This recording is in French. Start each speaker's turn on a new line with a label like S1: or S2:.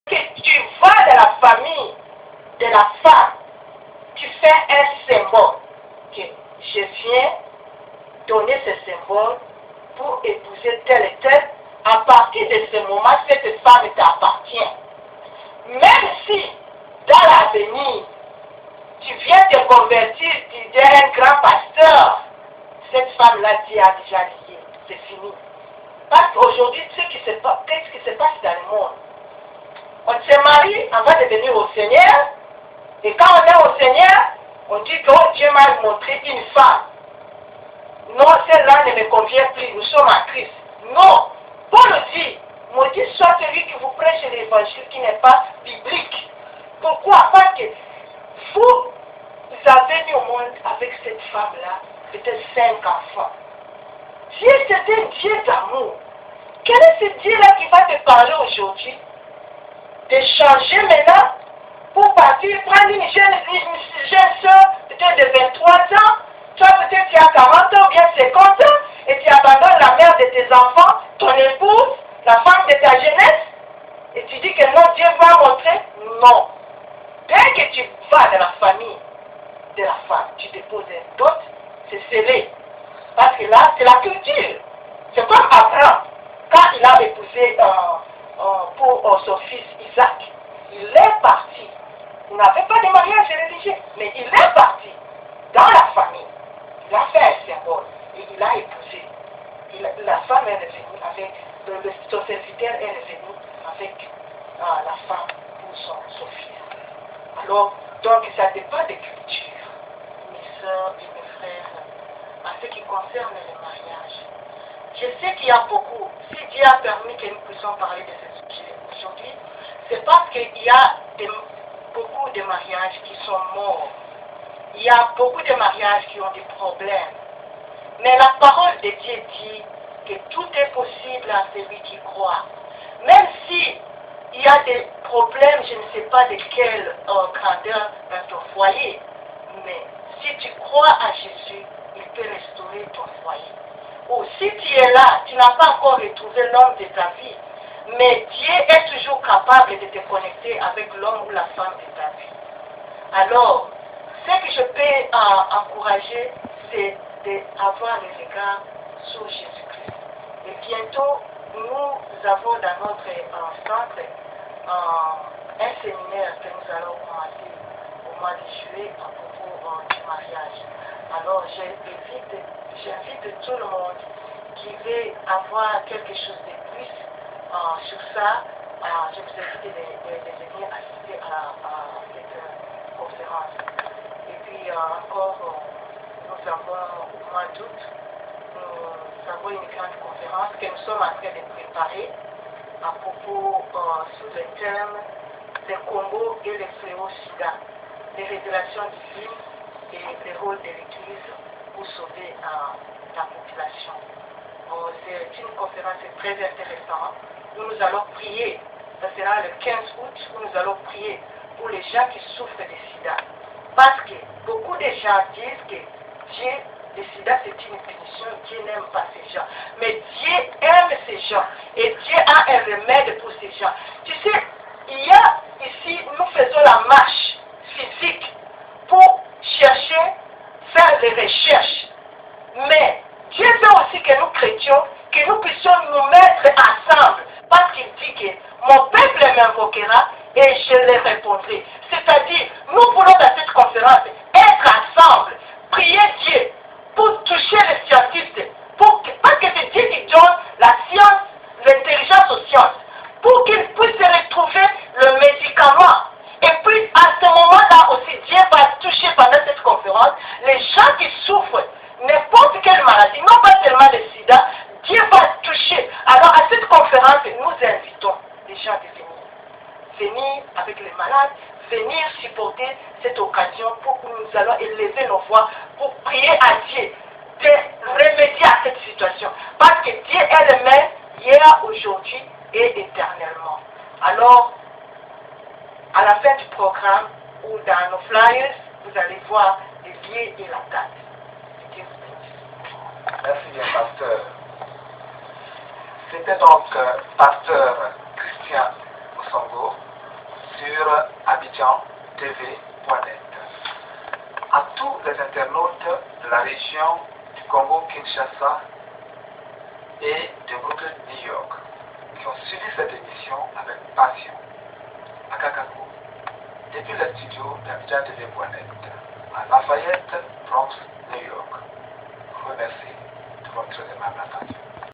S1: Que tu vas dans la famille de la femme, tu fais un symbole. Que je viens donner ce symbole pour épouser tel et tel. À partir de ce moment, cette femme t'appartient. Même si, dans l'avenir, tu viens te convertir, tu deviens un grand pasteur, cette femme-là, Dieu a déjà lié. C'est fini. Parce qu'aujourd'hui, qu'est-ce qui se passe dans le monde? On se marie avant de venir au Seigneur, et quand on est au Seigneur, on dit que oh, Dieu m'a montré une femme. Non, celle-là ne me convient plus, nous sommes en Christ. Non, Paul dit, maudit soit celui qui vous prêche l'évangile qui n'est pas biblique. Pourquoi? Parce que vous avez mis au monde avec cette femme-là, peut-être 5 enfants. Dieu, c'est un Dieu d'amour. Quel est ce Dieu-là qui va te parler aujourd'hui? De changer maintenant pour partir, prendre une jeune soeur, peut-être de 23 ans, toi peut-être tu as 40 ans ou bien 50 ans, et tu abandonnes la mère de tes enfants, ton épouse, la femme de ta jeunesse, et tu dis que non, Dieu va montrer. Non. Dès que tu vas dans la famille de la femme, tu déposes un dot, c'est scellé. Parce que là, c'est la culture. C'est comme Abraham, quand il a épousé pour son fils Isaac, il est parti. Il n'avait pas de mariage religieux, mais il est parti dans la famille. Il a fait un symbole et il a épousé. La femme est revenue avec, son serviteur est revenu avec la femme pour son fils. Alors, donc ça dépend de culture, mes soeurs et mes frères, en ce qui concerne le mariage. Je sais qu'il y a beaucoup, si Dieu a permis que nous puissions parler de ce sujet aujourd'hui, c'est parce qu'il y a beaucoup de mariages qui sont morts. Il y a beaucoup de mariages qui ont des problèmes. Mais la parole de Dieu dit que tout est possible à celui qui croit. Même si il y a des problèmes, je ne sais pas de quelle grandeur dans ton foyer, mais si tu crois à Jésus, il peut restaurer ton foyer. Ou si tu es là, tu n'as pas encore retrouvé l'homme de ta vie, mais Dieu est toujours capable de te connecter avec l'homme ou la femme de ta vie. Alors, ce que je peux encourager, c'est d'avoir le regard sur Jésus-Christ. Et bientôt, nous avons dans notre centre un séminaire que nous allons commencer au mois de juillet à propos du mariage. Alors, j'invite tout le monde qui veut avoir quelque chose de plus sur ça. Je vous invite de venir assister à cette conférence. Et puis encore, nous avons au mois d'août, nous avons une grande conférence que nous sommes en train de préparer à propos sous le terme des combos et les fléaux SIDA, les révélations divines et le rôle de l'Église pour sauver la population. C'est une conférence très intéressante où nous allons prier. Ça sera le 15 août où nous allons prier pour les gens qui souffrent de SIDA. Parce que beaucoup de gens disent que Dieu, le SIDA c'est une punition, Dieu n'aime pas ces gens. Mais Dieu aime ces gens et Dieu a un remède pour ces gens. Tu sais, il y a ici, nous faisons la marche physique pour chercher, faire des recherches. Mais Dieu veut aussi que nous chrétiens, que nous puissions nous mettre ensemble. Parce qu'il dit que mon peuple m'invoquera et je les répondrai. C'est-à-dire, nous voulons dans cette conférence être ensemble, prier Dieu pour toucher les scientifiques, parce que c'est Dieu qui donne la science, l'intelligence aux sciences, pour qu'ils puissent retrouver le médicament. Et puis, à ce moment-là aussi, Dieu va toucher pendant cette conférence les gens qui souffrent n'importe quelle maladie, non pas seulement le sida, Dieu va toucher. Alors, à cette conférence, nous invitons les gens de venir avec les malades, venir supporter cette occasion pour que nous allons élever nos voix pour prier à Dieu de remédier à cette situation. Parce que Dieu est le même hier, aujourd'hui et éternellement. Alors, à la fin du programme ou dans nos flyers, vous allez voir les liens et la date. Dieu vous bénisse.
S2: Merci bien, pasteur. C'était donc pasteur Christian Moussongo TV.net. À tous les internautes de la région du Congo-Kinshasa et de votre New York qui ont suivi cette émission avec passion, à Kakako, depuis le studio d'Abidjan TV.net, à Lafayette, Bronx, New York. Je vous remercie de votre aimable attention.